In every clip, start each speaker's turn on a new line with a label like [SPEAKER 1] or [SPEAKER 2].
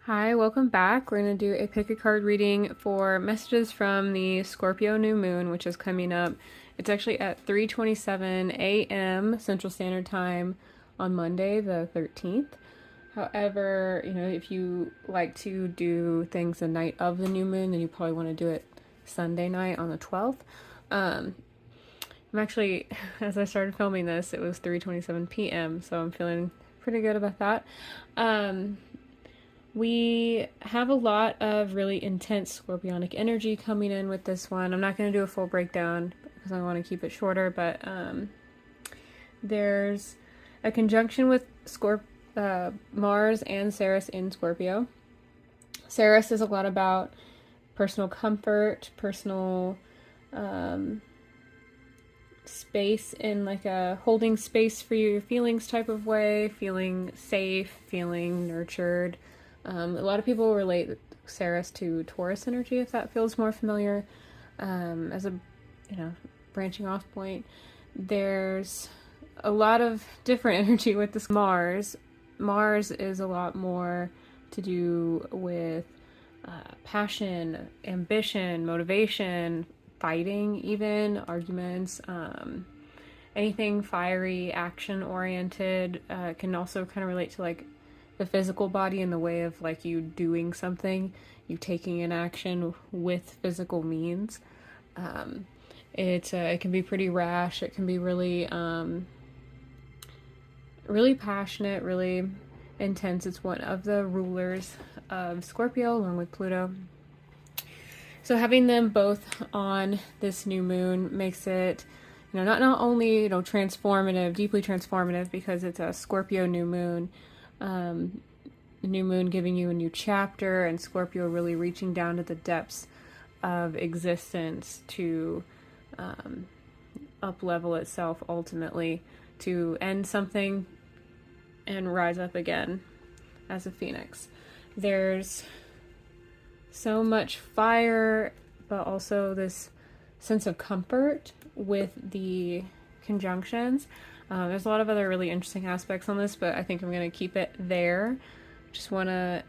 [SPEAKER 1] Hi, welcome back. We're going to do a pick a card reading for messages from the Scorpio new moon, which is coming up. It's actually at 3:27 a.m. Central Standard Time on Monday, the 13th. However, if you like to do things the night of the new moon, then you probably want to do it Sunday night on the 12th. I'm actually, as I started filming this, it was 3:27 p.m., so I'm feeling pretty good about that. We have a lot of really intense scorpionic energy coming in with this one. I'm not going to do a full breakdown because I want to keep it shorter, but there's a conjunction with Mars and Ceres in Scorpio. Ceres is a lot about personal comfort, personal space in like a holding space for your feelings type of way, feeling safe, feeling nurtured. A lot of people relate Ceres to Taurus energy, if that feels more familiar. As a, branching off point, there's a lot of different energy with this Mars. Mars is a lot more to do with passion, ambition, motivation, fighting, even arguments, anything fiery, action oriented. Can also kind of relate to like the physical body in the way of like you doing something, you taking an action with physical means. It can be pretty rash. It can be really really passionate, really intense. It's one of the rulers of Scorpio along with Pluto. So having them both on this new moon makes it, not only, transformative, deeply transformative because it's a Scorpio new moon, the new moon giving you a new chapter, and Scorpio really reaching down to the depths of existence to up-level itself ultimately, to end something and rise up again as a phoenix. There's so much fire, but also this sense of comfort with the conjunctions. There's a lot of other really interesting aspects on this, but I think I'm going to keep it there. Just want to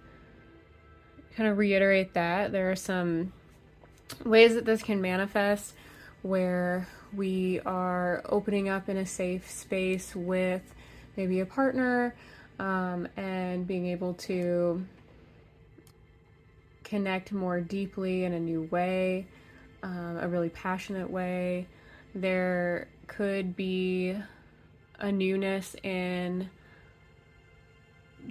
[SPEAKER 1] kind of reiterate that there are some ways that this can manifest where we are opening up in a safe space with maybe a partner, and being able to connect more deeply in a new way, a really passionate way. There could be a newness in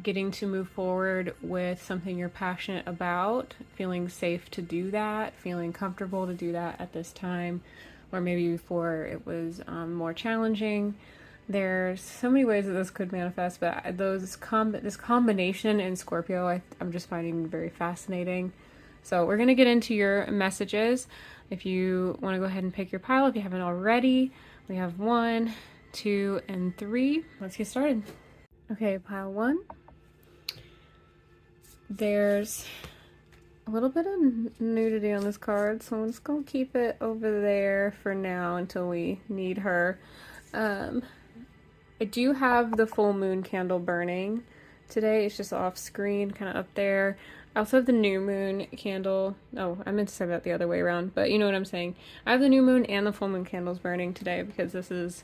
[SPEAKER 1] getting to move forward with something you're passionate about, feeling safe to do that, feeling comfortable to do that at this time, or maybe before it was more challenging. There's so many ways that this could manifest, but this combination in Scorpio I'm just finding very fascinating. So we're going to get into your messages. If you want to go ahead and pick your pile, if you haven't already, we have 1, 2, and 3. Let's get started. Okay, pile 1. There's a little bit of nudity on this card, so I'm just going to keep it over there for now until we need her. I do have the full moon candle burning today. It's just off screen, kind of up there. I also have the new moon candle. Oh, I meant to say that the other way around, but you know what I'm saying. I have the new moon and the full moon candles burning today because this is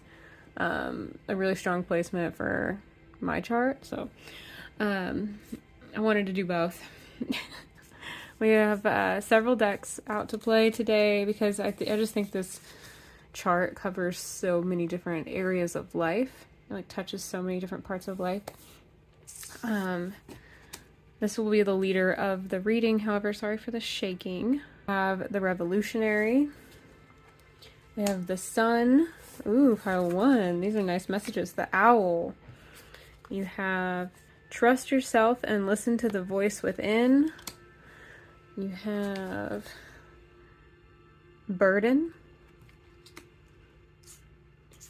[SPEAKER 1] a really strong placement for my chart. So I wanted to do both. We have several decks out to play today because I just think this chart covers so many different areas of life. It like touches so many different parts of life. This will be the leader of the reading, however, sorry for the shaking. We have the Revolutionary. We have the Sun. Ooh, pile 1. These are nice messages. The Owl. You have Trust Yourself and Listen to the Voice Within. You have Burden.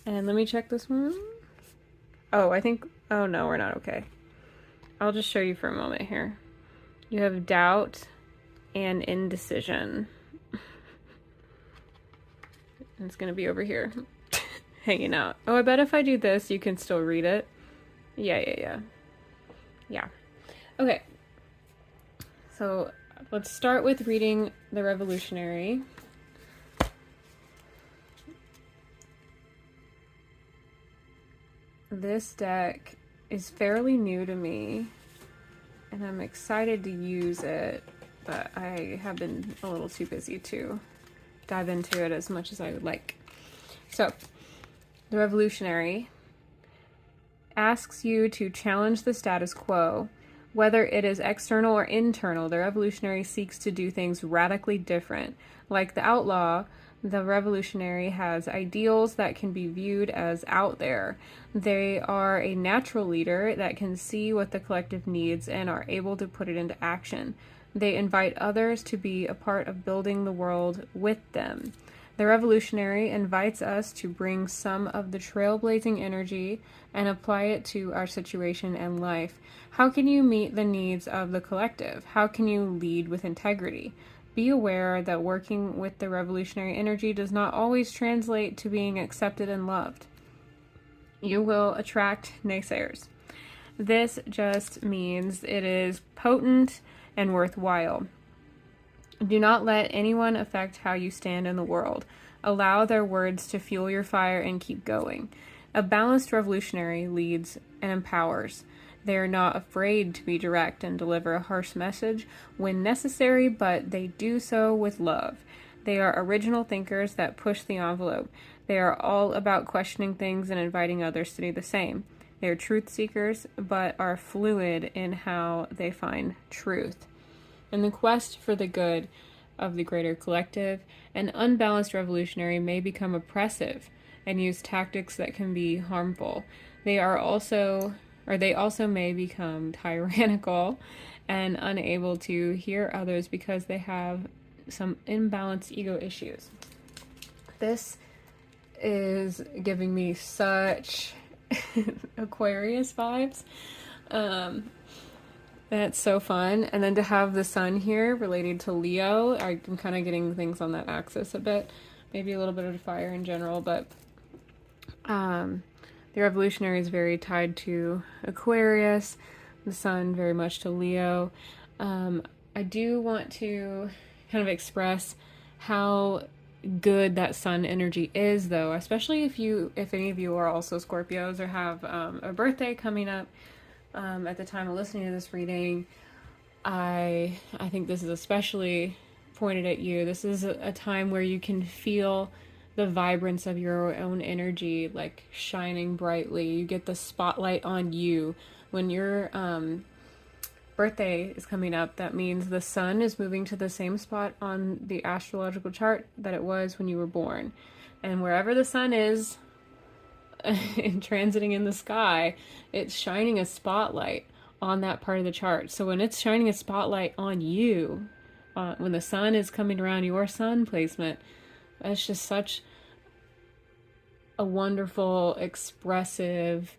[SPEAKER 1] And let me check this one. Oh, oh no, we're not okay. I'll just show you for a moment here. You have Doubt and Indecision. And it's gonna be over here, hanging out. Oh, I bet if I do this, you can still read it. Yeah. Okay. So let's start with reading the Revolutionary. This deck is fairly new to me, and I'm excited to use it, but I have been a little too busy to dive into it as much as I would like. So, the Revolutionary asks you to challenge the status quo. Whether it is external or internal, the Revolutionary seeks to do things radically different. Like the Outlaw, the Revolutionary has ideals that can be viewed as out there. They are a natural leader that can see what the collective needs and are able to put it into action. They invite others to be a part of building the world with them. The Revolutionary invites us to bring some of the trailblazing energy and apply it to our situation and life. How can you meet the needs of the collective? How can you lead with integrity? Be aware that working with the revolutionary energy does not always translate to being accepted and loved. You will attract naysayers. This just means it is potent and worthwhile. Do not let anyone affect how you stand in the world. Allow their words to fuel your fire and keep going. A balanced revolutionary leads and empowers. They are not afraid to be direct and deliver a harsh message when necessary, but they do so with love. They are original thinkers that push the envelope. They are all about questioning things and inviting others to do the same. They are truth seekers, but are fluid in how they find truth. In the quest for the good of the greater collective, an unbalanced revolutionary may become oppressive and use tactics that can be harmful. They also may become tyrannical and unable to hear others because they have some imbalanced ego issues. This is giving me such Aquarius vibes. That's so fun. And then to have the sun here related to Leo, I'm kind of getting things on that axis a bit. Maybe a little bit of fire in general, but the revolutionary is very tied to Aquarius, the sun very much to Leo. I do want to kind of express how good that sun energy is, though, especially if any of you are also Scorpios or have a birthday coming up. At the time of listening to this reading, I think this is especially pointed at you. This is a time where you can feel the vibrance of your own energy, like shining brightly. You get the spotlight on you. When your birthday is coming up, that means the sun is moving to the same spot on the astrological chart that it was when you were born. And wherever the sun is and transiting in the sky, it's shining a spotlight on that part of the chart. So when it's shining a spotlight on you, when the sun is coming around your sun placement, it's just such a wonderful, expressive,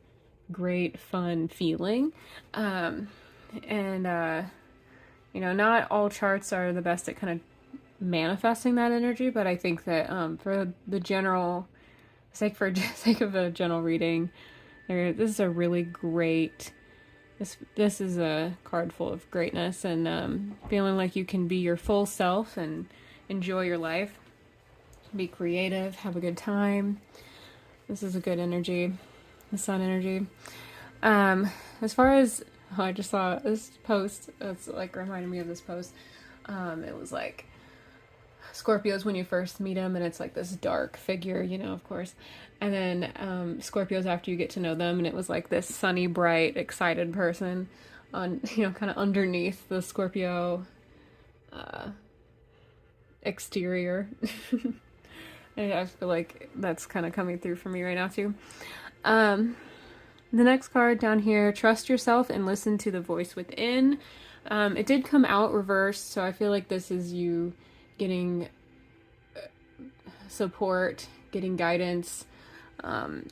[SPEAKER 1] great, fun feeling. Not all charts are the best at kind of manifesting that energy, but I think that for the general sake of a general reading, this is a really great. This is a card full of greatness and feeling like you can be your full self and enjoy your life, be creative, have a good time. This is a good energy, the sun energy. As far as I just saw this post, it's like reminded me of this post. It was like Scorpios when you first meet them, and it's like this dark figure, of course. And then Scorpios after you get to know them, and it was like this sunny, bright, excited person on, kind of underneath the Scorpio exterior. And I feel like that's kind of coming through for me right now too. The next card down here, trust yourself and listen to the voice within. It did come out reversed, so I feel like this is you getting support, getting guidance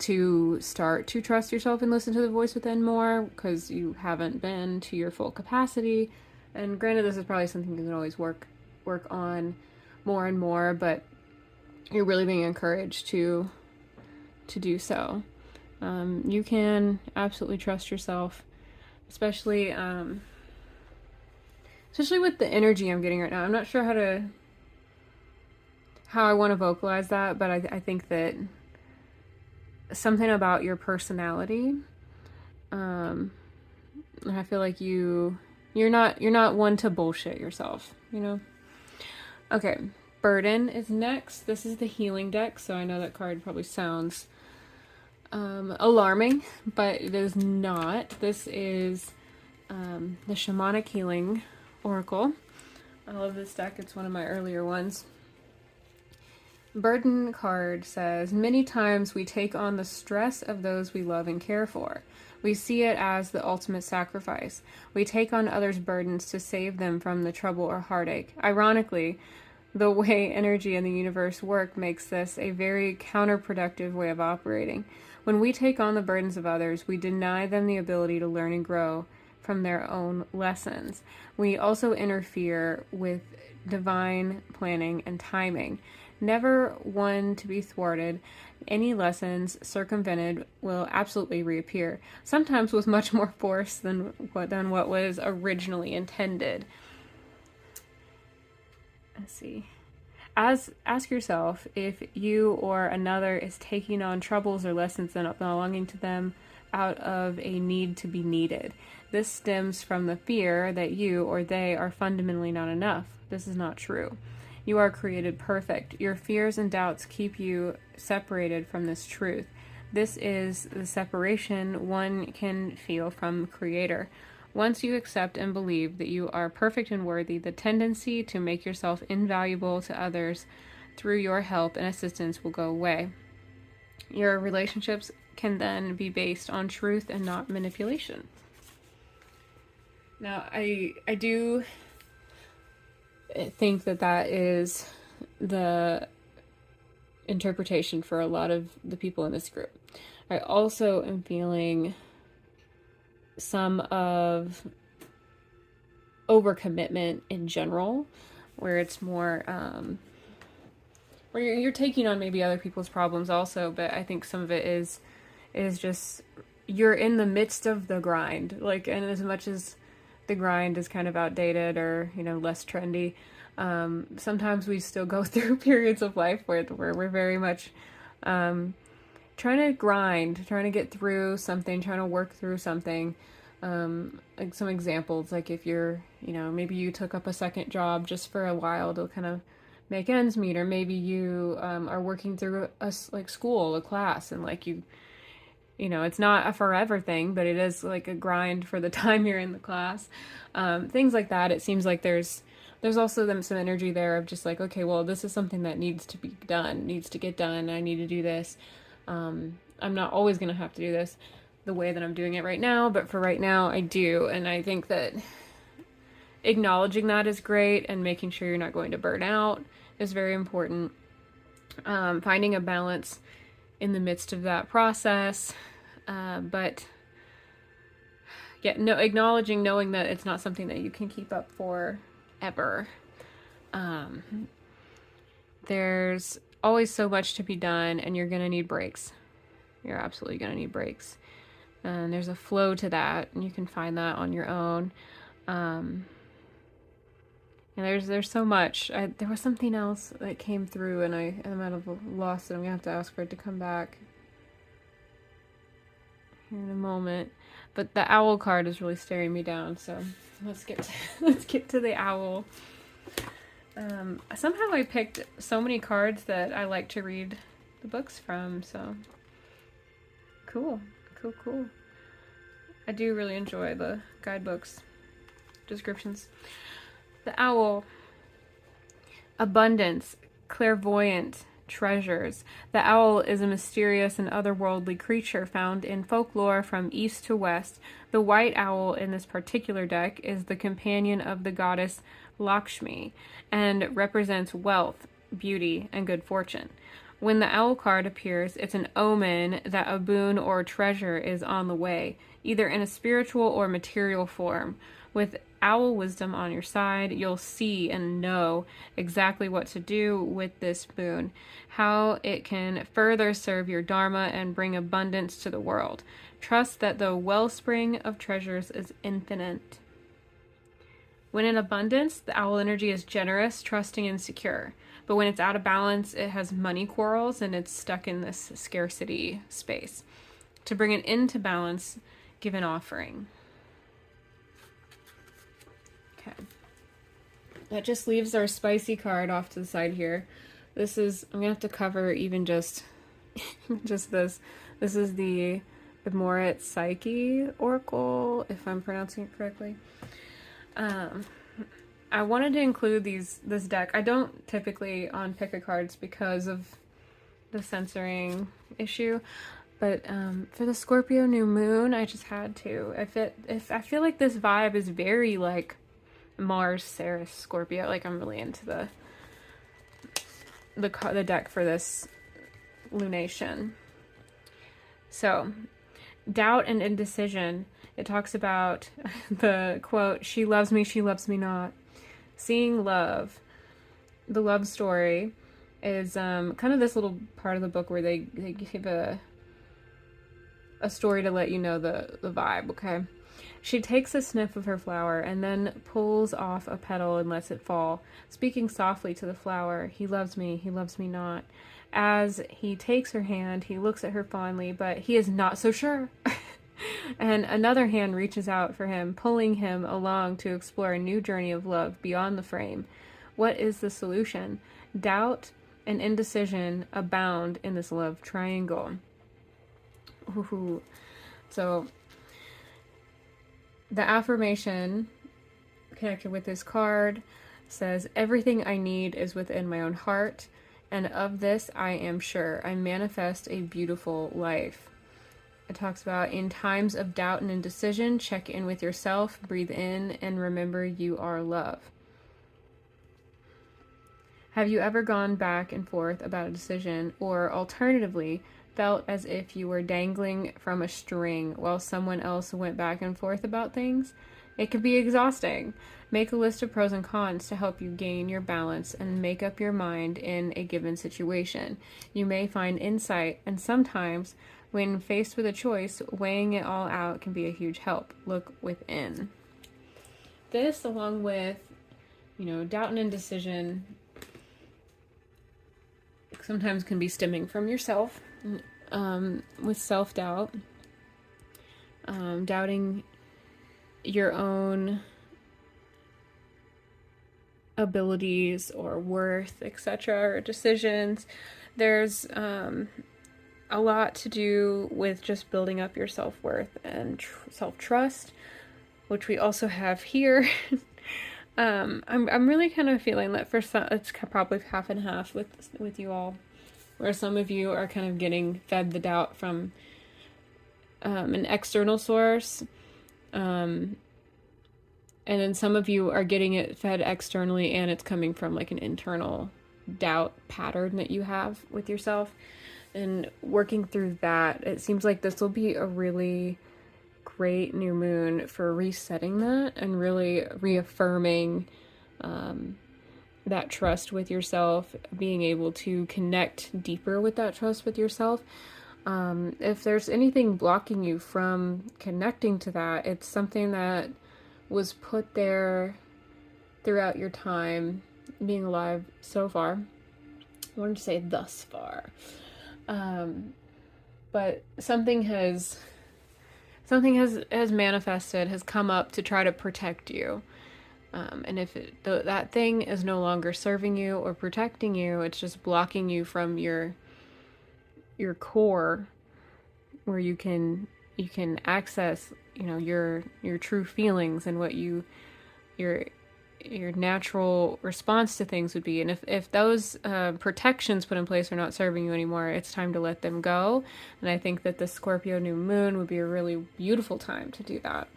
[SPEAKER 1] to start to trust yourself and listen to the voice within more, because you haven't been to your full capacity. And granted, this is probably something you can always work on more and more, but you're really being encouraged to do so. You can absolutely trust yourself, especially especially with the energy I'm getting right now. I'm not sure how I want to vocalize that, but I think that something about your personality, and I feel like you're not one to bullshit yourself, you know? Okay, Burden is next. This is the healing deck, so I know that card probably sounds alarming, but it is not. This is the Shamanic Healing Oracle. I love this deck. It's one of my earlier ones. Burden card says, many times we take on the stress of those we love and care for. We see it as the ultimate sacrifice. We take on others' burdens to save them from the trouble or heartache. Ironically, the way energy and the universe work makes this a very counterproductive way of operating. When we take on the burdens of others, we deny them the ability to learn and grow from their own lessons. We also interfere with divine planning and timing. Never one to be thwarted, any lessons circumvented will absolutely reappear, sometimes with much more force than what was originally intended. Let's see. Ask yourself if you or another is taking on troubles or lessons that are belonging to them out of a need to be needed. This stems from the fear that you or they are fundamentally not enough. This is not true. You are created perfect. Your fears and doubts keep you separated from this truth. This is the separation one can feel from Creator. Once you accept and believe that you are perfect and worthy, the tendency to make yourself invaluable to others through your help and assistance will go away. Your relationships can then be based on truth and not manipulation. Now, I do think that is the interpretation for a lot of the people in this group. I also am feeling some of overcommitment in general, where it's more where you're taking on maybe other people's problems also, but I think some of it is just you're in the midst of the grind, like, and as much as the grind is kind of outdated or, you know, less trendy, sometimes we still go through periods of life where we're very much trying to grind, trying to get through something, trying to work through something. Like some examples, like if you're, you know, maybe you took up a second job just for a while to kind of make ends meet, or maybe you are working through a school, a class, and like you know, it's not a forever thing, but it is like a grind for the time you're in the class. Things like that. It seems like there's also some energy there of just like, okay, well, this is something that needs to be done, needs to get done. I need to do this. I'm not always going to have to do this the way that I'm doing it right now, but for right now I do. And I think that acknowledging that is great, and making sure you're not going to burn out is very important. Finding a balance in the midst of that process. But yeah, acknowledging, knowing that it's not something that you can keep up forever. There's always so much to be done, and you're going to need breaks. You're absolutely going to need breaks. And there's a flow to that, and you can find that on your own. And there's so much. There was something else that came through, and I might have lost it. I'm going to have to ask for it to come back here in a moment. But the owl card is really staring me down, so let's get to the owl. Somehow I picked so many cards that I like to read the books from, so cool. I do really enjoy the guidebooks descriptions. The owl. Abundance, clairvoyant, treasures. The owl is a mysterious and otherworldly creature found in folklore from east to west. The white owl in this particular deck is the companion of the goddess Lakshmi and represents wealth, beauty, and good fortune. When the owl card appears, it's an omen that a boon or treasure is on the way, either in a spiritual or material form. With owl wisdom on your side, you'll see and know exactly what to do with this boon, how it can further serve your dharma and bring abundance to the world. Trust that the wellspring of treasures is infinite. When in abundance, the owl energy is generous, trusting, and secure. But when it's out of balance, it has money quarrels and it's stuck in this scarcity space. To bring it into balance, give an offering. Okay. That just leaves our spicy card off to the side here. This is, I'm going to have to cover even just this. This is the Moritz Psyche Oracle, if I'm pronouncing it correctly. I wanted to include this deck. I don't typically pick a cards because of the censoring issue, but for the Scorpio new moon, I just had to. If I feel like this vibe is very like Mars, Ceres, Scorpio. Like I'm really into the deck for this lunation. So, doubt and indecision. It talks about the quote, "She loves me not." Seeing love. The love story is kind of this little part of the book where they give a story to let you know the vibe, okay? She takes a sniff of her flower and then pulls off a petal and lets it fall, speaking softly to the flower, he loves me not." As he takes her hand, he looks at her fondly, but he is not so sure. And another hand reaches out for him, pulling him along to explore a new journey of love beyond the frame. What is the solution? Doubt and indecision abound in this love triangle. Ooh. So, the affirmation connected with this card says, "Everything I need is within my own heart, and of this I am sure. I manifest a beautiful life." It talks about, in times of doubt and indecision, check in with yourself, breathe in, and remember you are love. Have you ever gone back and forth about a decision, or alternatively, felt as if you were dangling from a string while someone else went back and forth about things? It can be exhausting. Make a list of pros and cons to help you gain your balance and make up your mind in a given situation. You may find insight, and sometimes, when faced with a choice, weighing it all out can be a huge help. Look within. This, along with, doubt and indecision, sometimes can be stemming from yourself, with self-doubt, doubting your own abilities or worth, etc., or decisions. There's a lot to do with just building up your self-worth and self-trust, which we also have here. I'm really kind of feeling that for some, it's probably half and half with you all, where some of you are kind of getting fed the doubt from an external source, and then some of you are getting it fed externally, and it's coming from like an internal doubt pattern that you have with yourself. And working through that, it seems like this will be a really great new moon for resetting that and really reaffirming that trust with yourself, being able to connect deeper with that trust with yourself. If there's anything blocking you from connecting to that, it's something that was put there throughout your time being alive so far. I wanted to say thus far. But something has manifested, has come up to try to protect you. And if that thing is no longer serving you or protecting you, it's just blocking you from your core, where you can access, your true feelings and what your natural response to things would be. And if those protections put in place are not serving you anymore, it's time to let them go. And I think that the Scorpio new moon would be a really beautiful time to do that.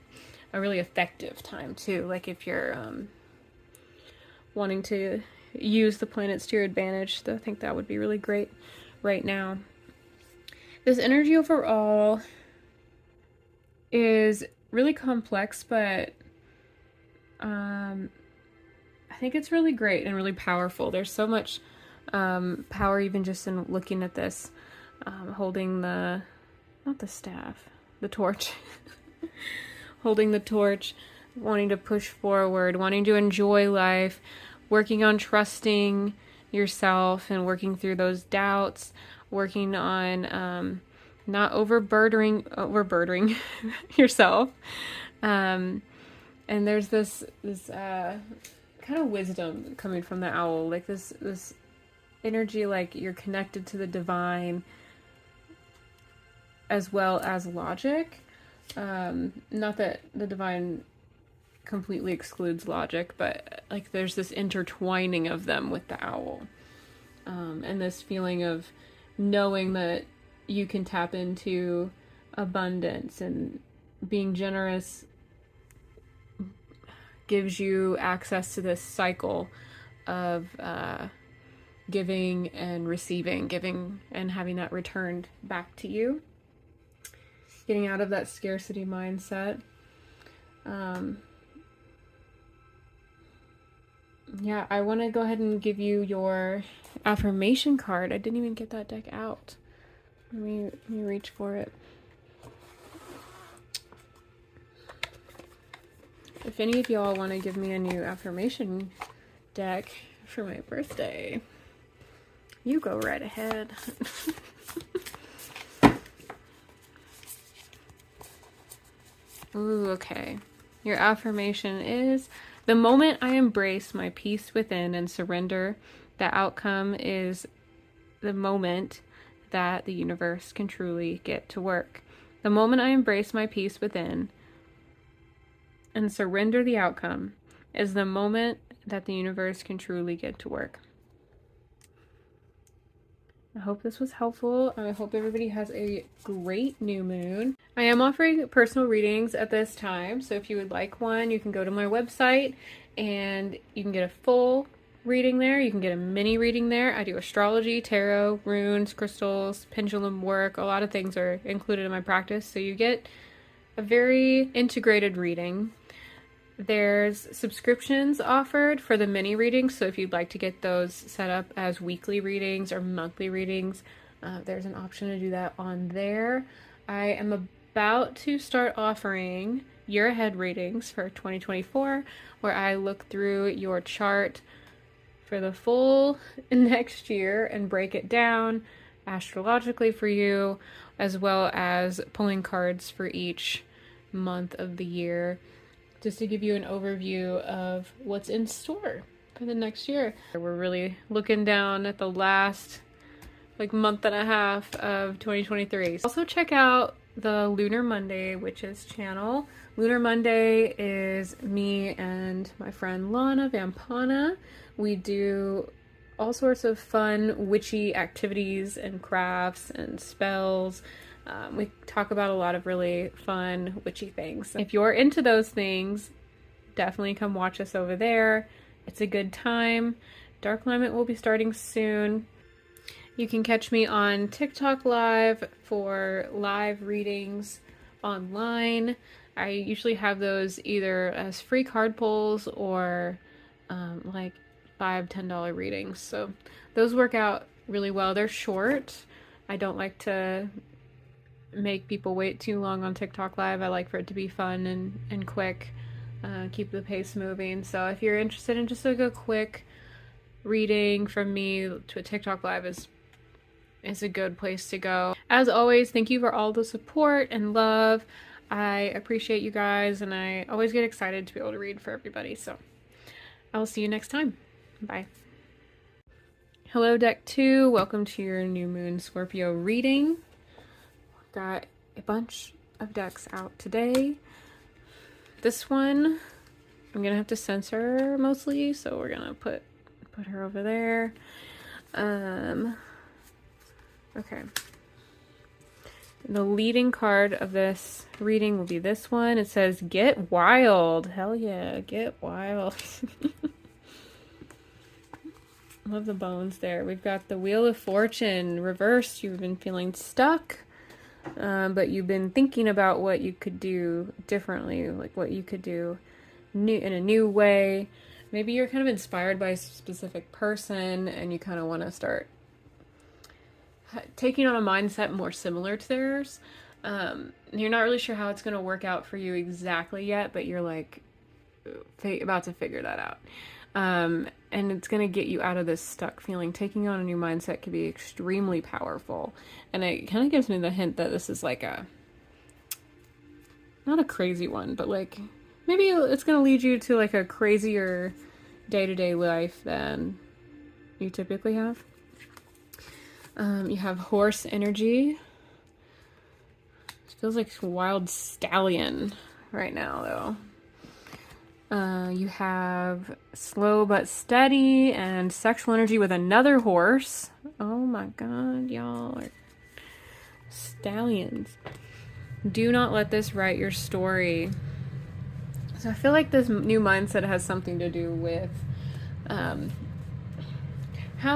[SPEAKER 1] A really effective time too. Like if you're wanting to use the planets to your advantage, I think that would be really great right now. This energy overall is really complex, but I think it's really great and really powerful. There's so much power even just in looking at this, holding not the staff, the torch, holding the torch. wanting to push forward, wanting to enjoy life, working on trusting yourself and working through those doubts, working on not overburdening yourself. And there's this kind of wisdom coming from the owl, like this energy, like you're connected to the divine as well as logic. Not that the divine completely excludes logic, but like there's this intertwining of them with the owl, and this feeling of knowing that you can tap into abundance, and being generous gives you access to this cycle of giving and receiving, giving and having that returned back to you. Getting out of that scarcity mindset. Yeah, I want to go ahead and give you your affirmation card. I didn't even get that deck out. Let me reach for it. If any of y'all want to give me a new affirmation deck for my birthday, you go right ahead. Ooh, okay. Your affirmation is, the moment I embrace my peace within and surrender, the outcome is the moment that the universe can truly get to work. The moment I embrace my peace within and surrender, the outcome is the moment that the universe can truly get to work. I hope this was helpful. I hope everybody has a great new moon. I am offering personal readings at this time, so if you would like one, you can go to my website and you can get a full reading there. You can get a mini reading there. I do astrology, tarot, runes, crystals, pendulum work. A lot of things are included in my practice, so you get a very integrated reading. There's subscriptions offered for the mini readings, so if you'd like to get those set up as weekly readings or monthly readings, there's an option to do that on there. I am about to start offering year ahead readings for 2024, where I look through your chart for the full next year and break it down astrologically for you, as well as pulling cards for each month of the year, just to give you an overview of what's in store for the next year. We're really looking down at the last month and a half of 2023. Also check out the Lunar Monday Witches channel. Lunar Monday is me and my friend Lana Vampana. We do all sorts of fun witchy activities and crafts and spells. We talk about a lot of really fun witchy things. If you're into those things, definitely come watch us over there. It's a good time. Dark Climate will be starting soon. You can catch me on TikTok Live for live readings online. I usually have those either as free card pulls or $5, $10 readings. So those work out really well. They're short. I don't like to make people wait too long on TikTok Live. I like for it to be fun and quick, keep the pace moving. So if you're interested in just a quick reading from me, to a TikTok Live is a good place to go. As always, thank you for all the support and love. I appreciate you guys, and I always get excited to be able to read for everybody. So I will see you next time. Bye. Hello, Deck 2. Welcome to your new Moon Scorpio reading. Got a bunch of decks out today. This one I'm gonna have to censor mostly, so we're gonna put her over there. Okay. The leading card of this reading will be this one. It says, "Get wild." Hell yeah, get wild. Love the bones there. We've got the Wheel of Fortune reversed. You've been feeling stuck. But you've been thinking about what you could do differently, like what you could do in a new way. Maybe you're kind of inspired by a specific person and you kind of want to start taking on a mindset more similar to theirs. You're not really sure how it's going to work out for you exactly yet, but you're like, about to figure that out. And it's going to get you out of this stuck feeling. Taking on a new mindset can be extremely powerful. And it kind of gives me the hint that this is like not a crazy one, but like maybe it's going to lead you to like a crazier day-to-day life than you typically have. You have horse energy. It feels like a wild stallion right now, though. You have slow but steady and sexual energy with another horse. Oh my god, y'all are stallions. Do not let this write your story. So I feel like this new mindset has something to do with how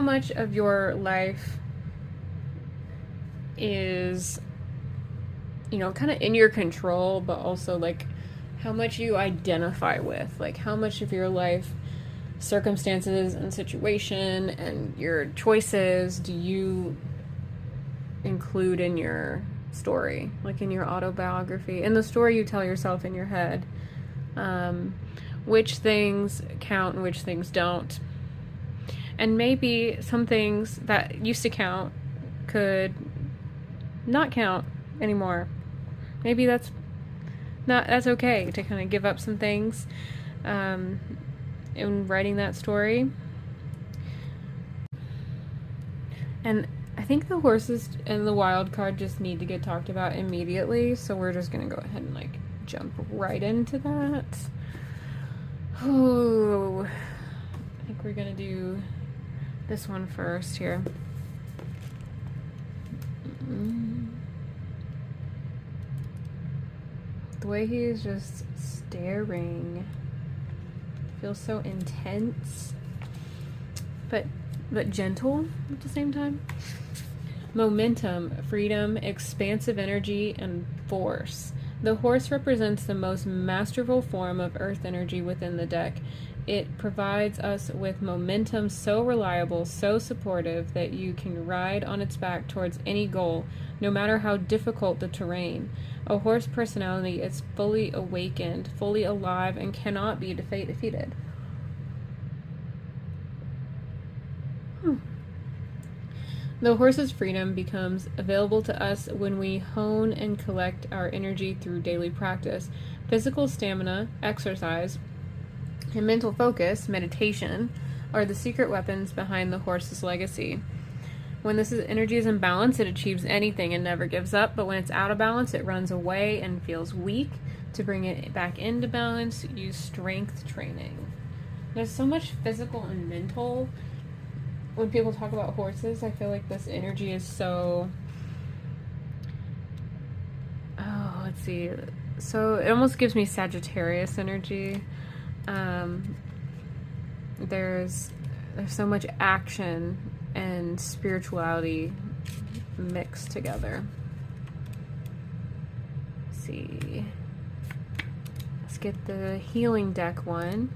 [SPEAKER 1] much of your life is, you know, kind of in your control, but also like how much you identify with, like how much of your life circumstances and situation and your choices do you include in your story, like in your autobiography, in the story you tell yourself in your head. Which things count and which things don't. And maybe some things that used to count could not count anymore. Maybe that's okay to kind of give up some things in writing that story. And I think the horses and the wild card just need to get talked about immediately, so we're just gonna go ahead and like jump right into that. Oh, I think we're gonna do this one first here. The way he is just staring feels so intense, but gentle at the same time. Momentum, freedom, expansive energy, and force. The horse represents the most masterful form of earth energy within the deck. It provides us with momentum so reliable, so supportive that you can ride on its back towards any goal, no matter how difficult the terrain. A horse personality is fully awakened, fully alive, and cannot be defeated. The horse's freedom becomes available to us when we hone and collect our energy through daily practice. Physical stamina, exercise, and mental focus, meditation, are the secret weapons behind the horse's legacy. When this energy is in balance, it achieves anything and never gives up, but when it's out of balance, it runs away and feels weak. To bring it back into balance, use strength training. There's so much physical and mental. When people talk about horses, I feel like this energy is so... Oh, let's see. So it almost gives me Sagittarius energy. There's so much action and spirituality mixed together. Let's see. Let's get the healing deck one.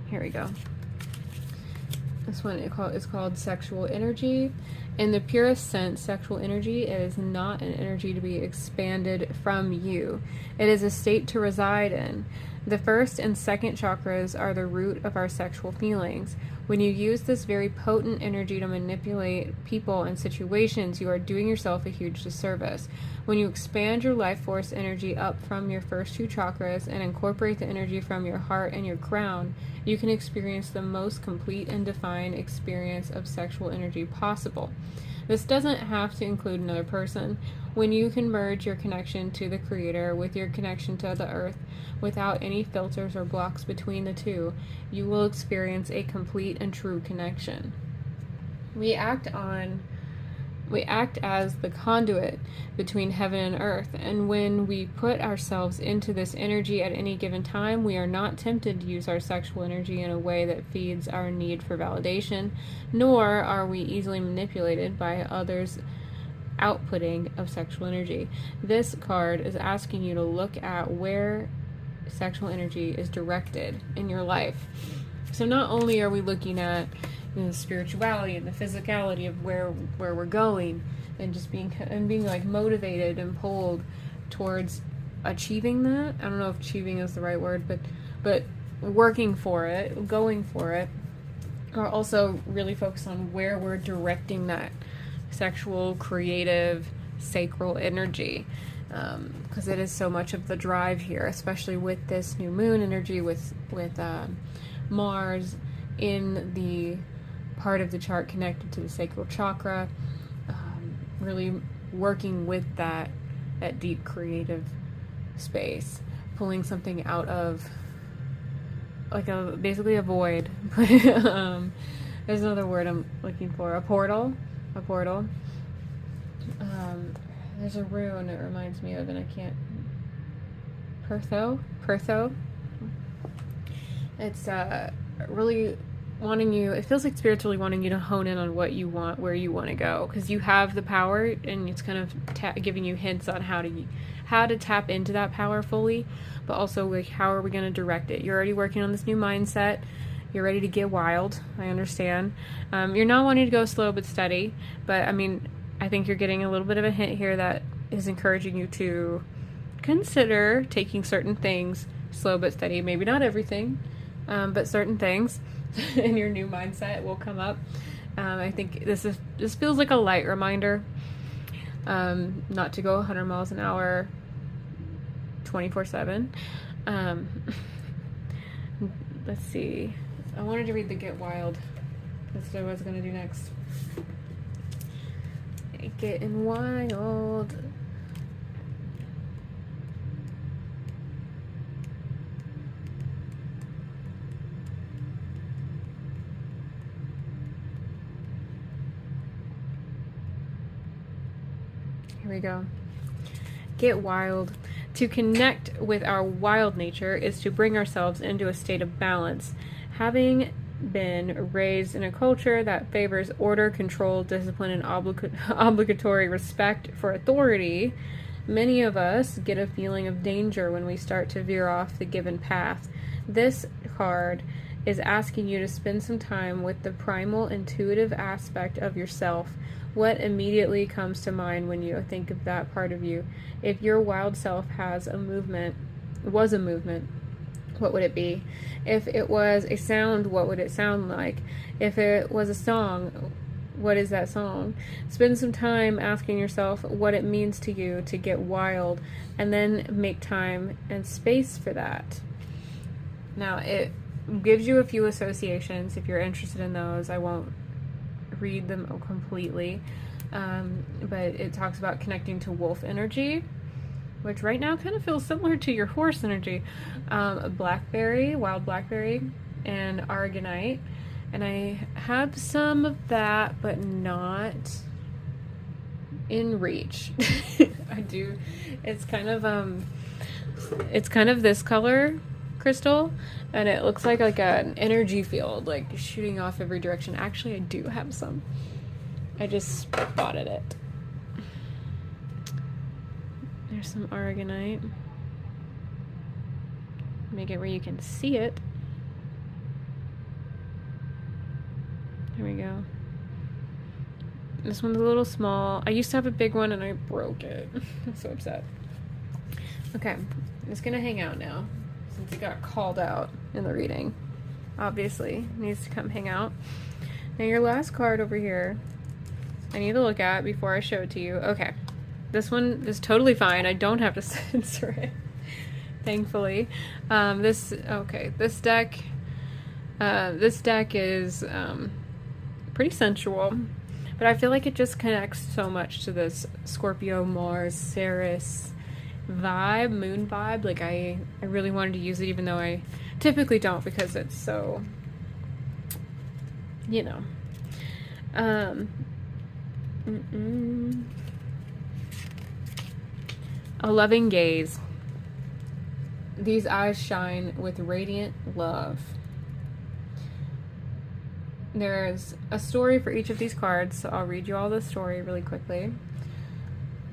[SPEAKER 1] Here we go. This one is called Sexual Energy. In the purest sense, sexual energy is not an energy to be expanded from you. It is a state to reside in. The first and second chakras are the root of our sexual feelings. When you use this very potent energy to manipulate people and situations, you are doing yourself a huge disservice. When you expand your life force energy up from your first two chakras and incorporate the energy from your heart and your crown, you can experience the most complete and defined experience of sexual energy possible. This doesn't have to include another person. When you can merge your connection to the Creator with your connection to the Earth without any filters or blocks between the two, you will experience a complete and true connection. We act as the conduit between heaven and earth, and when we put ourselves into this energy at any given time, we are not tempted to use our sexual energy in a way that feeds our need for validation, nor are we easily manipulated by others' outputting of sexual energy. This card is asking you to look at where sexual energy is directed in your life. So not only are we looking at the spirituality and the physicality of where we're going, and just being like motivated and pulled towards achieving that. I don't know if achieving is the right word, but working for it, going for it. Or also really focus on where we're directing that sexual, creative, sacral energy, because it is so much of the drive here, especially with this new moon energy, with Mars in the part of the chart connected to the sacral chakra, really working with that deep creative space, pulling something out of like basically a void. There's another word I'm looking for. A portal. There's a rune it reminds me of, and I can't. Pertho. It's really wanting you. It feels like Spirit's really wanting you to hone in on what you want, where you want to go, because you have the power, and it's kind of giving you hints on how to tap into that power fully, but also like how are we going to direct it. You're already working on this new mindset. You're ready to get wild. I understand. You're not wanting to go slow but steady, but I mean, I think you're getting a little bit of a hint here that is encouraging you to consider taking certain things slow but steady. Maybe not everything, but certain things in your new mindset will come up. I think this feels like a light reminder, not to go 100 miles an hour 24/7. Let's see. I wanted to read the Get Wild. That's what I was going to do next. Getting wild. Here we go. Get wild. To connect with our wild nature is to bring ourselves into a state of balance. Having been raised in a culture that favors order, control, discipline, and obligatory respect for authority, many of us get a feeling of danger when we start to veer off the given path. This card is asking you to spend some time with the primal, intuitive aspect of yourself. What immediately comes to mind when you think of that part of you? If your wild self was a movement, what would it be? If it was a sound, what would it sound like? If it was a song, what is that song? Spend some time asking yourself what it means to you to get wild, and then make time and space for that. Now, it gives you a few associations. If you're interested in those, I won't read them completely, but it talks about connecting to wolf energy, which right now kind of feels similar to your horse energy. Blackberry, wild blackberry, and aragonite, and I have some of that, but not in reach. I do. It's kind of this color crystal, and it looks like an energy field, like shooting off every direction. Actually, I do have some. I just spotted it. There's some aragonite. Make it where you can see it. There we go. This one's a little small. I used to have a big one and I broke it. I'm so upset. Okay, it's gonna hang out now since it got called out in the reading. Obviously, it needs to come hang out. Now your last card over here, I need to look at before I show it to you. Okay, this one is totally fine. I don't have to censor it, thankfully. This deck is pretty sensual, but I feel like it just connects so much to this Scorpio, Mars, Ceres vibe, moon vibe. Like I really wanted to use it, even though I typically don't, because it's so, you know. A loving gaze. These eyes shine with radiant love. There's a story for each of these cards, so I'll read you all the story really quickly.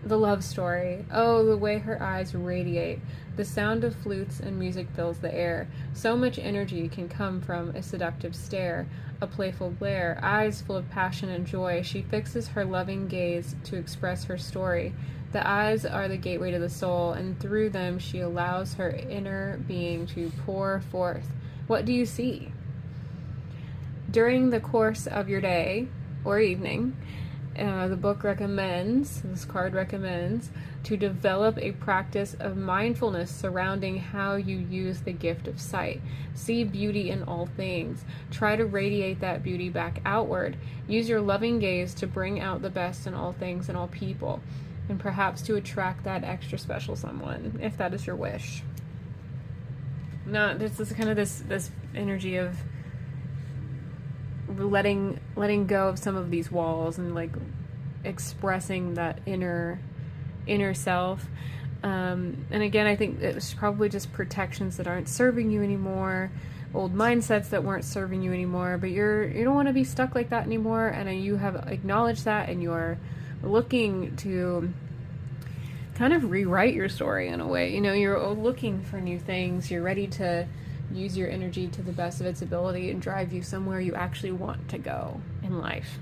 [SPEAKER 1] The love story. Oh, the way her eyes radiate. The sound of flutes and music fills the air. So much energy can come from a seductive stare, a playful glare, eyes full of passion and joy. She fixes her loving gaze to express her story. The eyes are the gateway to the soul, and through them she allows her inner being to pour forth. What do you see? During the course of your day or evening, this card recommends, to develop a practice of mindfulness surrounding how you use the gift of sight. See beauty in all things. Try to radiate that beauty back outward. Use your loving gaze to bring out the best in all things and all people, and perhaps to attract that extra special someone, if that is your wish. No, this is kind of this energy of letting go of some of these walls and like expressing that inner self. And again, I think it was probably just protections that aren't serving you anymore, old mindsets that weren't serving you anymore, but you don't want to be stuck like that anymore, and you have acknowledged that, and you're looking to kind of rewrite your story in a way. You're looking for new things. You're ready to use your energy to the best of its ability and drive you somewhere you actually want to go in life.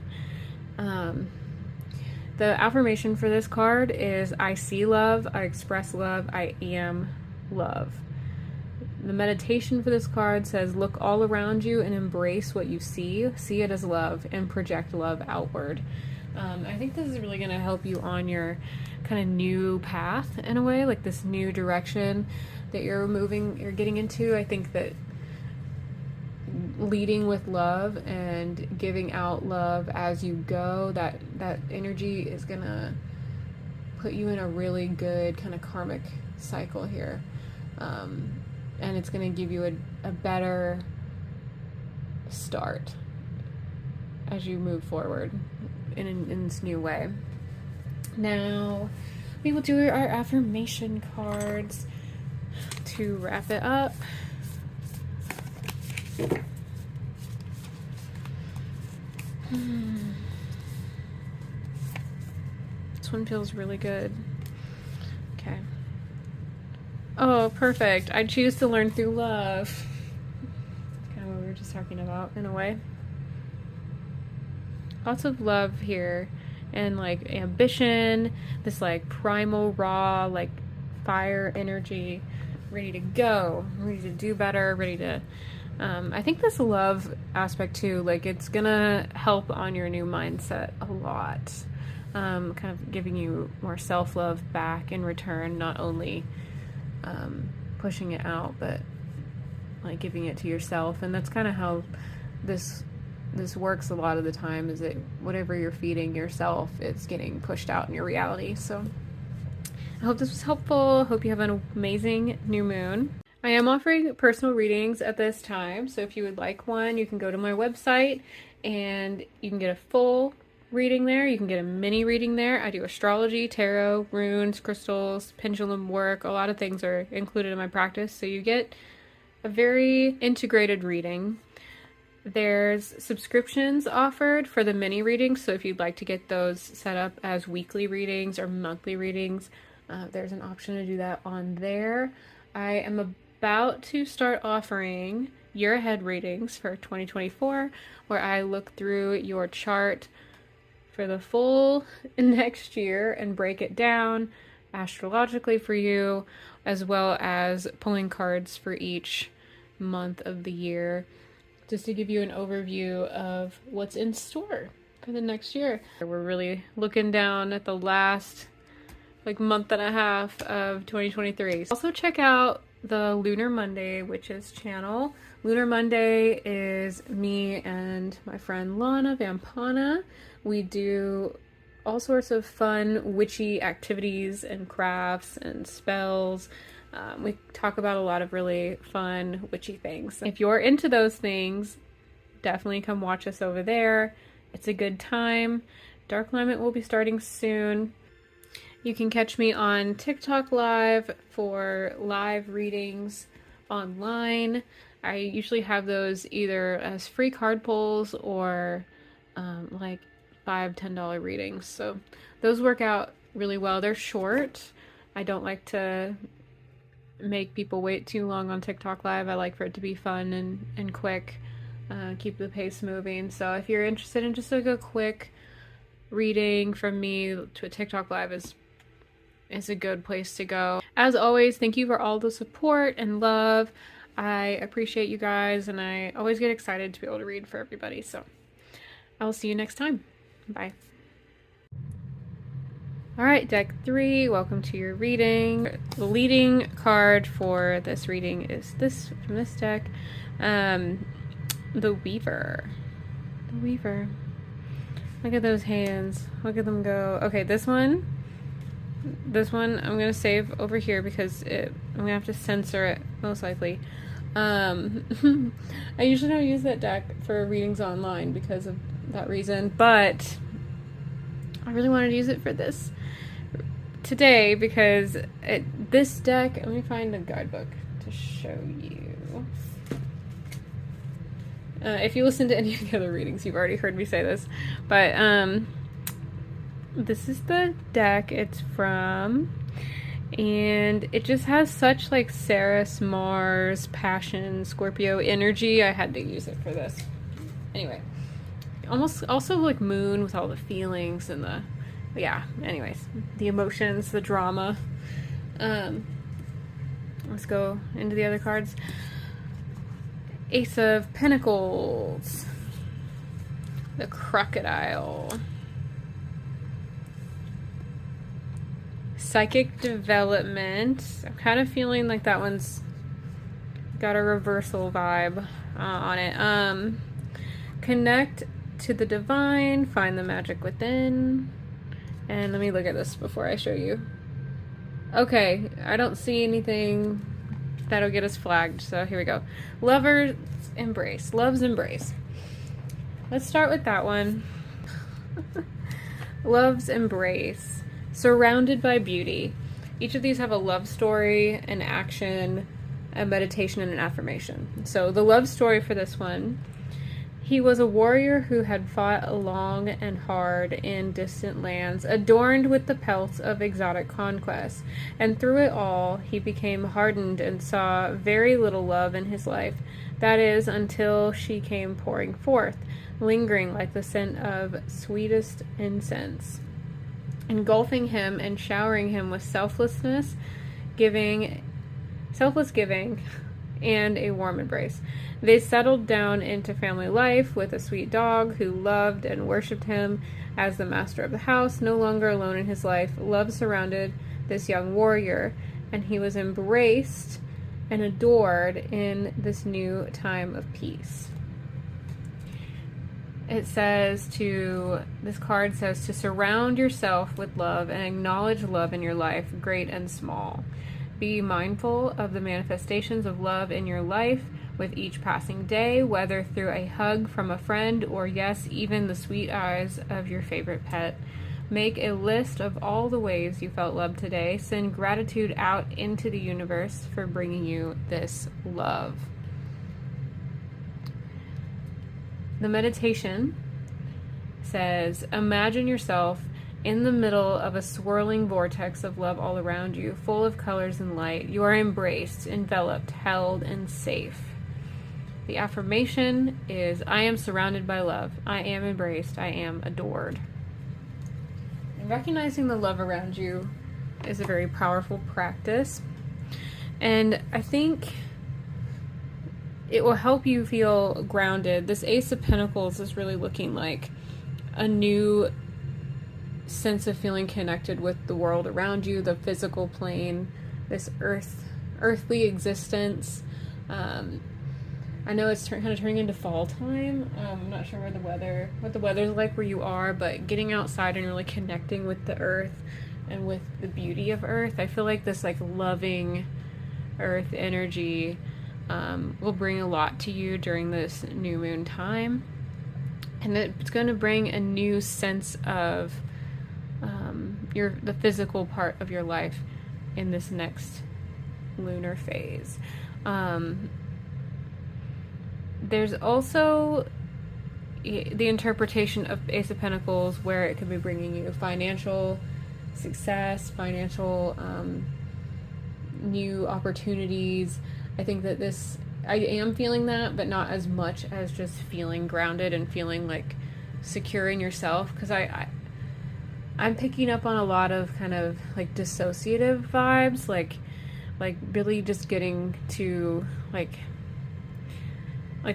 [SPEAKER 1] The affirmation for this card is, I see love, I express love, I am love. The meditation for this card says, look all around you and embrace what you see it as love, and project love outward. I think this is really going to help you on your kind of new path in a way, like this new direction that you're getting into. I think that leading with love and giving out love as you go, that energy is going to put you in a really good kind of karmic cycle here. And it's going to give you a better start as you move forward in this new way. Now, we will do our affirmation cards to wrap it up. This one feels really good. Okay. Oh, perfect. I choose to learn through love. Kind of what we were just talking about, in a way. Lots of love here, and like ambition, this like primal, raw, like fire energy, ready to go, ready to do better, ready to I think this love aspect too, like it's gonna help on your new mindset a lot. Kind of giving you more self-love back in return, not only pushing it out, but like giving it to yourself. And that's kind of how this works a lot of the time, is that whatever you're feeding yourself, it's getting pushed out in your reality. So I hope this was helpful. Hope you have an amazing new moon. I am offering personal readings at this time, so if you would like one, you can go to my website and you can get a full reading there. You can get a mini reading there. I do astrology, tarot, runes, crystals, pendulum work. A lot of things are included in my practice, so you get a very integrated reading. There's subscriptions offered for the mini readings, so if you'd like to get those set up as weekly readings or monthly readings, there's an option to do that on there. I am about to start offering year ahead readings for 2024, where I look through your chart for the full next year and break it down astrologically for you, as well as pulling cards for each month of the year, just to give you an overview of what's in store for the next year. We're really looking down at the last month and a half of 2023. Also check out the Lunar Monday Witches channel. Lunar Monday is me and my friend Lana Vampana. We do all sorts of fun witchy activities and crafts and spells. We talk about a lot of really fun witchy things. If you're into those things, definitely come watch us over there. It's a good time. Dark Climate will be starting soon. You can catch me on TikTok Live for live readings online. I usually have those either as free card pulls or $5-10 readings. So those work out really well. They're short. I don't like to make people wait too long on TikTok Live. I like for it to be fun and quick, keep the pace moving. So if you're interested in just like a quick reading from me to a TikTok Live is a good place to go. As always, thank you for all the support and love. I appreciate you guys, and I always get excited to be able to read for everybody. So I will see you next time. Bye. All right, deck 3, welcome to your reading. The leading card for this reading is this from this deck, the Weaver. The Weaver. Look at those hands. Look at them go. Okay, this one I'm going to save over here because I'm going to have to censor it, most likely. I usually don't use that deck for readings online because of that reason, but I really wanted to use it for this today because this deck, let me find a guidebook to show you. If you listen to any of the other readings, you've already heard me say this, but this is the deck it's from, and it just has such like Ceres, Mars, Passion, Scorpio energy. I had to use it for this. Anyway, almost also like Moon with all the feelings and the, yeah, anyways, the emotions, the drama. Let's go into the other cards. Ace of Pentacles, the Crocodile, Psychic Development. I'm kind of feeling like that one's got a reversal vibe on it. Connect to the divine, find the magic within. And let me look at this before I show you. Okay, I don't see anything that'll get us flagged, so here we go. Lover's Embrace. Love's Embrace. Let's start with that one. Love's Embrace. Surrounded by beauty. Each of these have a love story, an action, a meditation, and an affirmation. So the love story for this one: he was a warrior who had fought long and hard in distant lands, adorned with the pelts of exotic conquests, and through it all he became hardened and saw very little love in his life. That is, until she came pouring forth, lingering like the scent of sweetest incense, engulfing him and showering him with selfless giving, and a warm embrace. They settled down into family life with a sweet dog who loved and worshipped him as the master of the house. No longer alone in his life, love surrounded this young warrior, and he was embraced and adored in this new time of peace. This card says to surround yourself with love and acknowledge love in your life, great and small. Be mindful of the manifestations of love in your life with each passing day, whether through a hug from a friend or, yes, even the sweet eyes of your favorite pet. Make a list of all the ways you felt loved today. Send gratitude out into the universe for bringing you this love. The meditation says, imagine yourself in the middle of a swirling vortex of love all around you, full of colors and light. You are embraced, enveloped, held, and safe. The affirmation is, I am surrounded by love. I am embraced. I am adored. And recognizing the love around you is a very powerful practice. And I think it will help you feel grounded. This Ace of Pentacles is really looking like a new sense of feeling connected with the world around you, the physical plane, this earthly existence. I know it's kind of turning into fall time. I'm not sure what the weather's like where you are, but getting outside and really connecting with the earth and with the beauty of earth. I feel like this like loving earth energy will bring a lot to you during this new moon time, and it's going to bring a new sense of the physical part of your life in this next lunar phase. There's also the interpretation of Ace of Pentacles where it could be bringing you financial success, financial, new opportunities. I think that I am feeling that, but not as much as just feeling grounded and feeling like secure in yourself. Because I'm picking up on a lot of kind of like dissociative vibes, like really just getting to like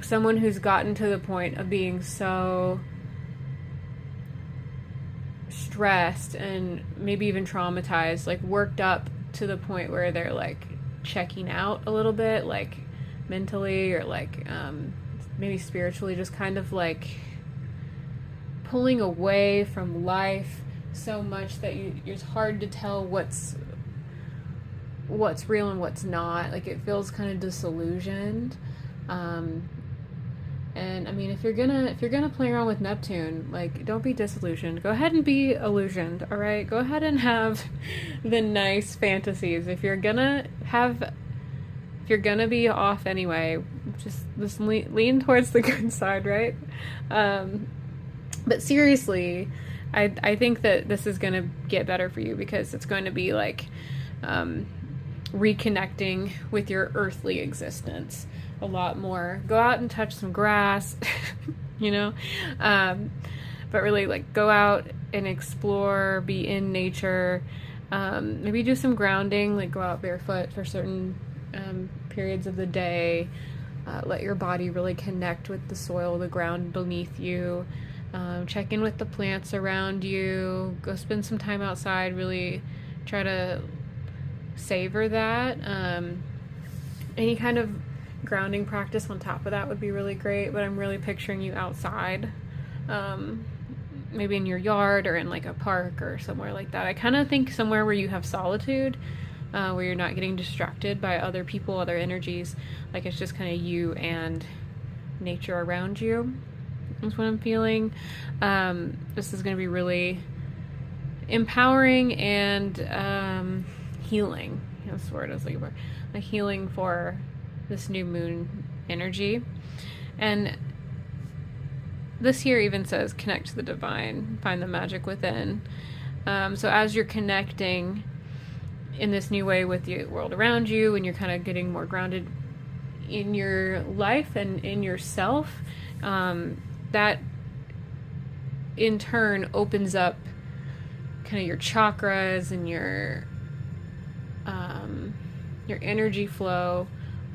[SPEAKER 1] someone who's gotten to the point of being so stressed and maybe even traumatized, like worked up to the point where they're like checking out a little bit, like mentally or like maybe spiritually, just kind of like pulling away from life so much that it's hard to tell what's real and what's not. Like it feels kind of disillusioned. And I mean, if you're gonna play around with Neptune, like, don't be disillusioned. Go ahead and be illusioned, all right? Go ahead and have the nice fantasies. If you're gonna be off anyway, just lean towards the good side, right? But seriously, I think that this is gonna get better for you, because it's going to be like reconnecting with your earthly existence a lot more. Go out and touch some grass, you know, but really like go out and explore, be in nature, maybe do some grounding, like go out barefoot for certain periods of the day, let your body really connect with the soil, the ground beneath you, check in with the plants around you, go spend some time outside, really try to savor that. Any kind of grounding practice on top of that would be really great, but I'm really picturing you outside, maybe in your yard or in like a park or somewhere like that. I kind of think somewhere where you have solitude, where you're not getting distracted by other people, other energies, like it's just kind of you and nature around you. That's what I'm feeling. This is going to be really empowering and healing. That's the word I was looking for. Like healing for this new moon energy. And this here even says connect to the divine, find the magic within. So as you're connecting in this new way with the world around you, and you're kind of getting more grounded in your life and in yourself, that in turn opens up kind of your chakras and your energy flow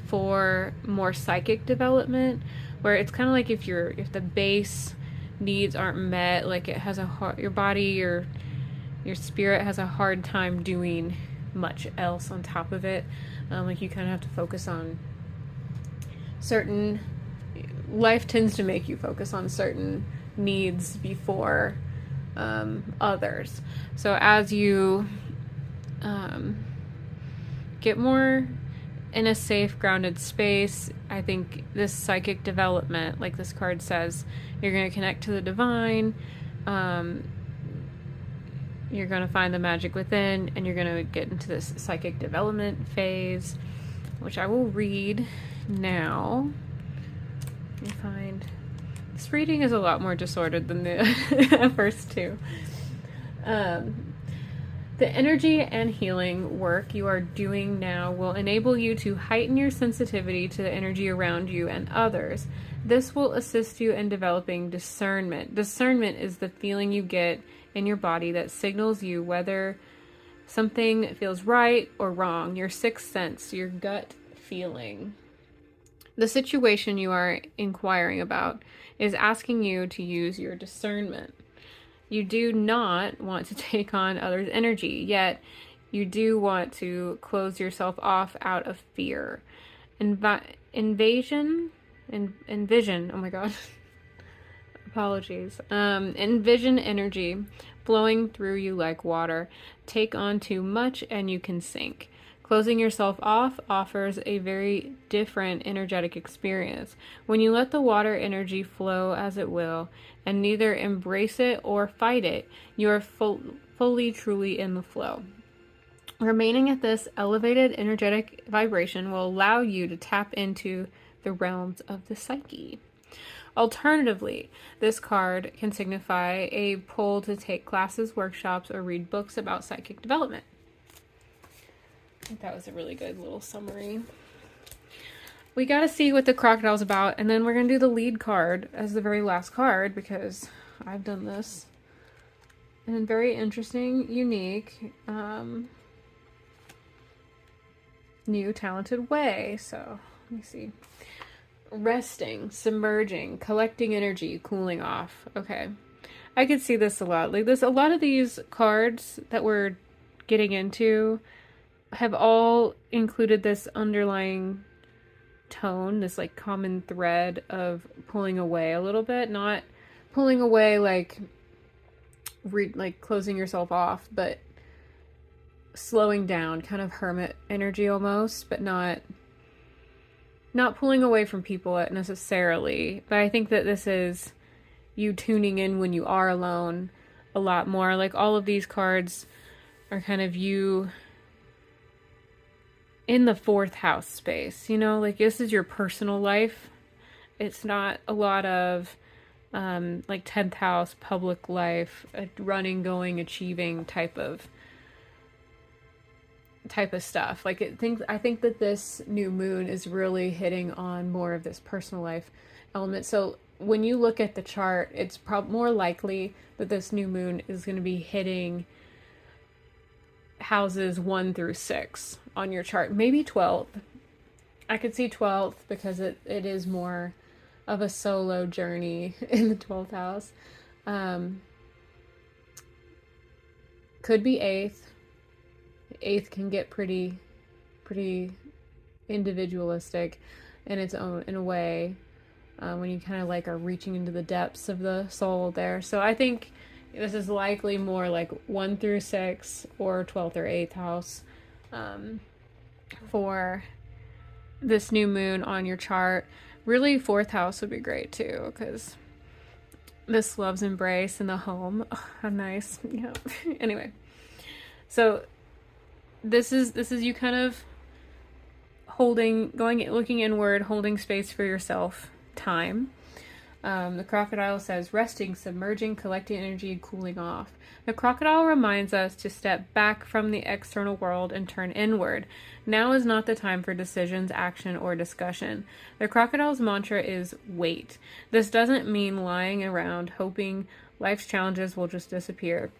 [SPEAKER 1] for more psychic development, where it's kind of like if the base needs aren't met, like it has your body, your spirit has a hard time doing much else on top of it. Like you kind of have to focus on certain, life tends to make you focus on certain needs before others. So as you get more in a safe, grounded space, I think this psychic development, like this card says, you're going to connect to the divine, you're going to find the magic within, and you're going to get into this psychic development phase, which I will read now. Let me find... This reading is a lot more disordered than the first two. The energy and healing work you are doing now will enable you to heighten your sensitivity to the energy around you and others. This will assist you in developing discernment. Discernment is the feeling you get in your body that signals you whether something feels right or wrong, your sixth sense, your gut feeling. The situation you are inquiring about is asking you to use your discernment. You do not want to take on others' energy, yet you do want to close yourself off out of fear. Envision, oh my god, apologies. Envision energy flowing through you like water. Take on too much and you can sink. Closing yourself off offers a very different energetic experience. When you let the water energy flow as it will, and neither embrace it or fight it, you are fully, truly in the flow. Remaining at this elevated energetic vibration will allow you to tap into the realms of the psyche. Alternatively, this card can signify a pull to take classes, workshops, or read books about psychic development. I think that was a really good little summary. We got to see what the crocodile's about, and then we're going to do the lead card as the very last card, because I've done this in a very interesting, unique, new, talented way. So, let me see. Resting, submerging, collecting energy, cooling off. Okay. I could see this a lot. Like this, a lot of these cards that we're getting into have all included this underlying tone, this like common thread of pulling away a little bit, not pulling away like closing yourself off, but slowing down, kind of hermit energy almost, but not pulling away from people necessarily. But I think that this is you tuning in when you are alone a lot more. Like all of these cards are kind of you in the 4th house space, you know, like this is your personal life. It's not a lot of like 10th house public life, running, going, achieving type of stuff. Like I think that this new moon is really hitting on more of this personal life element. So when you look at the chart, it's more likely that this new moon is going to be hitting houses 1 through 6 on your chart, maybe 12th. I could see 12th because it is more of a solo journey in the 12th house. Could be 8th. 8th can get pretty individualistic in its own, in a way, when you kind of like are reaching into the depths of the soul there. So I think this is likely more like 1 through 6 or 12th or 8th house for this new moon on your chart. Really, 4th house would be great too, because this love's embrace in the home. Oh, how nice. Yeah. Anyway, so this is you kind of looking inward, holding space for yourself, time. The crocodile says resting, submerging, collecting energy, cooling off. The crocodile reminds us to step back from the external world and turn inward. Now is not the time for decisions, action, or discussion. The crocodile's mantra is wait. This doesn't mean lying around hoping life's challenges will just disappear.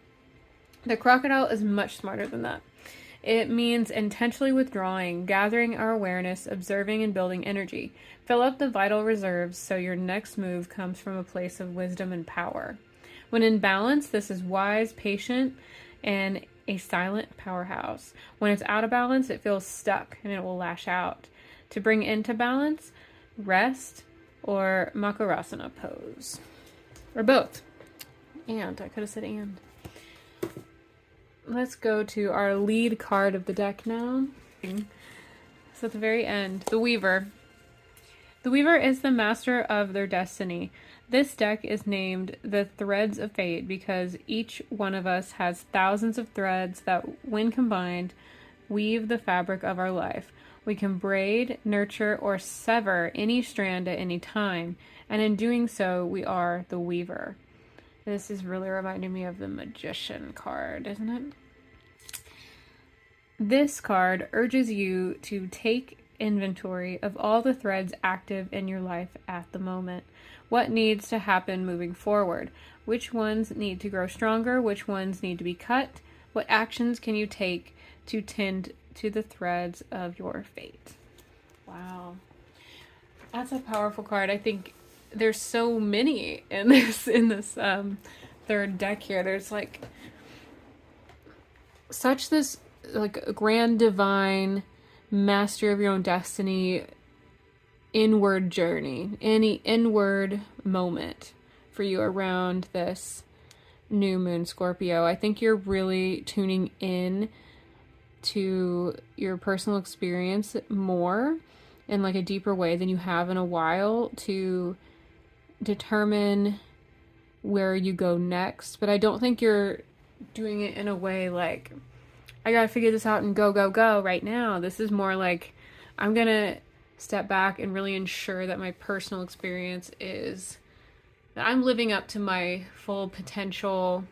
[SPEAKER 1] The crocodile is much smarter than that. It means intentionally withdrawing, gathering our awareness, observing, and building energy. Fill up the vital reserves so your next move comes from a place of wisdom and power. When in balance, this is wise, patient, and a silent powerhouse. When it's out of balance, it feels stuck and it will lash out. To bring into balance, rest or Makarasana pose. Or both. And, I could have said and. Let's go to our lead card of the deck now. So at the very end, the Weaver. The Weaver is the master of their destiny. This deck is named the Threads of Fate because each one of us has thousands of threads that, when combined, weave the fabric of our life. We can braid, nurture, or sever any strand at any time, and in doing so, we are the Weaver. This is really reminding me of the Magician card, isn't it? This card urges you to take inventory of all the threads active in your life at the moment. What needs to happen moving forward? Which ones need to grow stronger? Which ones need to be cut? What actions can you take to tend to the threads of your fate? Wow. That's a powerful card. I think there's so many in this third deck here. There's like such this like a grand divine master of your own destiny inward journey, any inward moment for you around this new moon Scorpio. I think you're really tuning in to your personal experience more in like a deeper way than you have in a while to determine where you go next. But I don't think you're doing it in a way like, I gotta figure this out and go right now. This is more like, I'm gonna step back and really ensure that my personal experience is that I'm living up to my full potential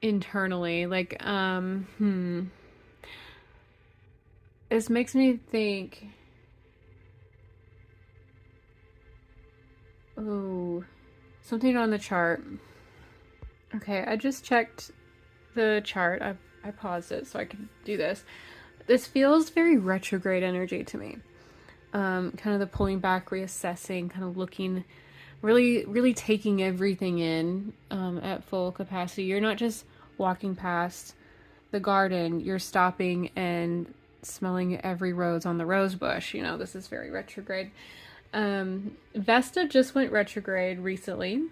[SPEAKER 1] internally. Like, this makes me think, oh, something on the chart. Okay, I just checked the chart. I paused it so I could do this. This feels very retrograde energy to me. Kind of the pulling back, reassessing, kind of looking, really taking everything in at full capacity. You're not just walking past the garden, you're stopping and smelling every rose on the rose bush. You know, this is very retrograde. Vesta just went retrograde recently.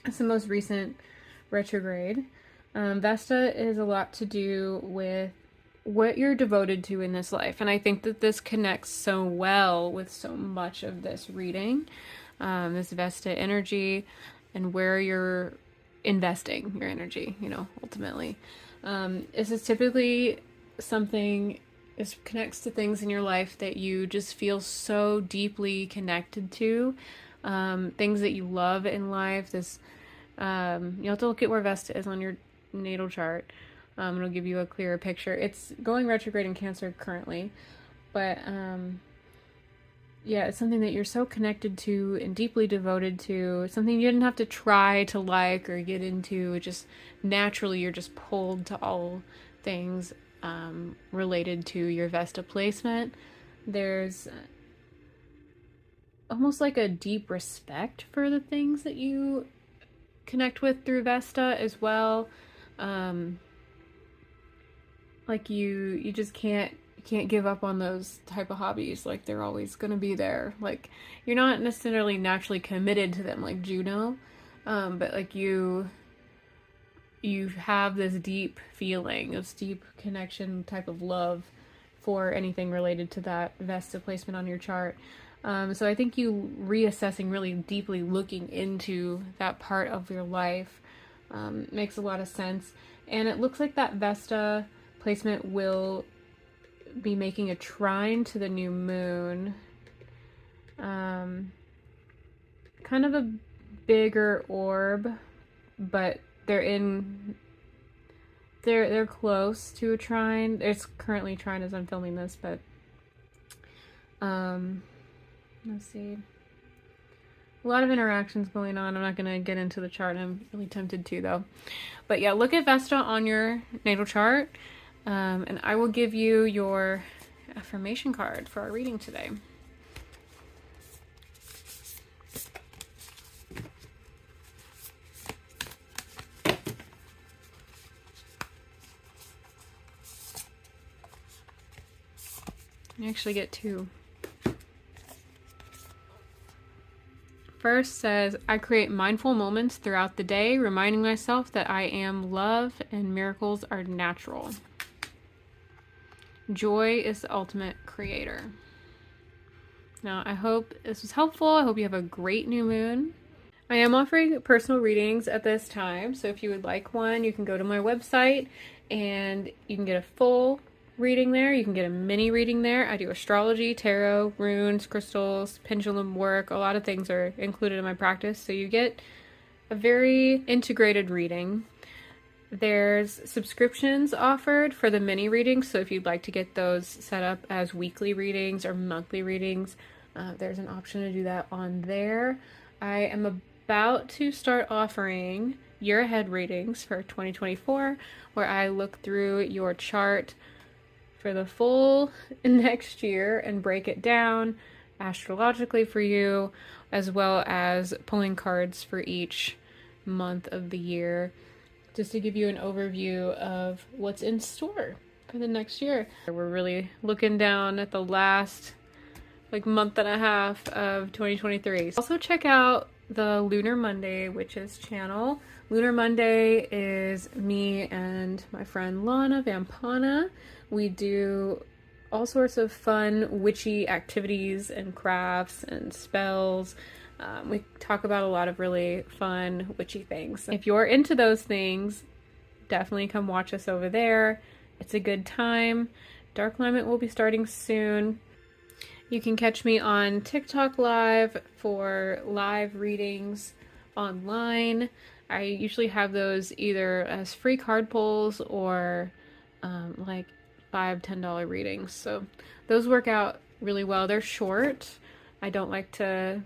[SPEAKER 1] It's the most recent retrograde. Vesta is a lot to do with what you're devoted to in this life. And I think that this connects so well with so much of this reading, this Vesta energy and where you're investing your energy, you know, ultimately. This is typically something, this connects to things in your life that you just feel so deeply connected to, things that you love in life. This, you have to look at where Vesta is on your natal chart. It'll give you a clearer picture. It's going retrograde in Cancer currently, but yeah, it's something that you're so connected to and deeply devoted to. It's something you didn't have to try to like or get into. It just naturally, you're just pulled to all things related to your Vesta placement. There's almost like a deep respect for the things that you connect with through Vesta as well. Like you just can't give up on those type of hobbies. Like they're always going to be there. Like you're not necessarily naturally committed to them like Juno, but like you have this deep feeling, this deep connection, type of love for anything related to that Vesta placement on your chart. So I think you reassessing, really deeply looking into that part of your life makes a lot of sense. And it looks like that Vesta placement will be making a trine to the new moon. Kind of a bigger orb, but they're close to a trine. It's currently trine as I'm filming this, but let's see. A lot of interactions going on. I'm not going to get into the chart. I'm really tempted to, though. But yeah, look at Vesta on your natal chart. And I will give you your affirmation card for our reading today. You actually get two. First says, I create mindful moments throughout the day, reminding myself that I am love and miracles are natural. Joy is the ultimate creator. Now, I hope this was helpful. I hope you have a great new moon. I am offering personal readings at this time, so if you would like one, you can go to my website and you can get a full reading there. You can get a mini reading there. I do astrology, tarot, runes, crystals, pendulum work. A lot of things are included in my practice, so you get a very integrated reading. There's subscriptions offered for the mini readings, so if you'd like to get those set up as weekly readings or monthly readings, there's an option to do that on there. I am about to start offering year ahead readings for 2024, where I look through your chart for the full next year and break it down astrologically for you, as well as pulling cards for each month of the year, just to give you an overview of what's in store for the next year. We're really looking down at the last month and a half of 2023. Also check out the Lunar Monday Witches channel. Lunar Monday is me and my friend Lana Vampana. We do all sorts of fun witchy activities and crafts and spells. We talk about a lot of really fun witchy things. If you're into those things, definitely come watch us over there. It's a good time. Dark Alignment will be starting soon. You can catch me on TikTok Live for live readings online. I usually have those either as free card pulls or like $5-10 readings. So those work out really well. They're short. I don't like to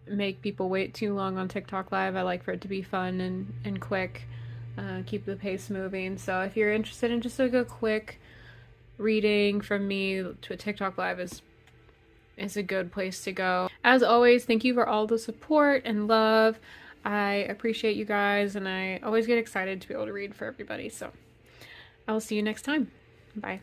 [SPEAKER 1] make people wait too long on TikTok Live. I like for it to be fun and quick, keep the pace moving. So if you're interested in just like a quick reading from me, to a TikTok Live is a good place to go. As always, thank you for all the support and love. I appreciate you guys, and I always get excited to be able to read for everybody. So I will see you next time. Bye.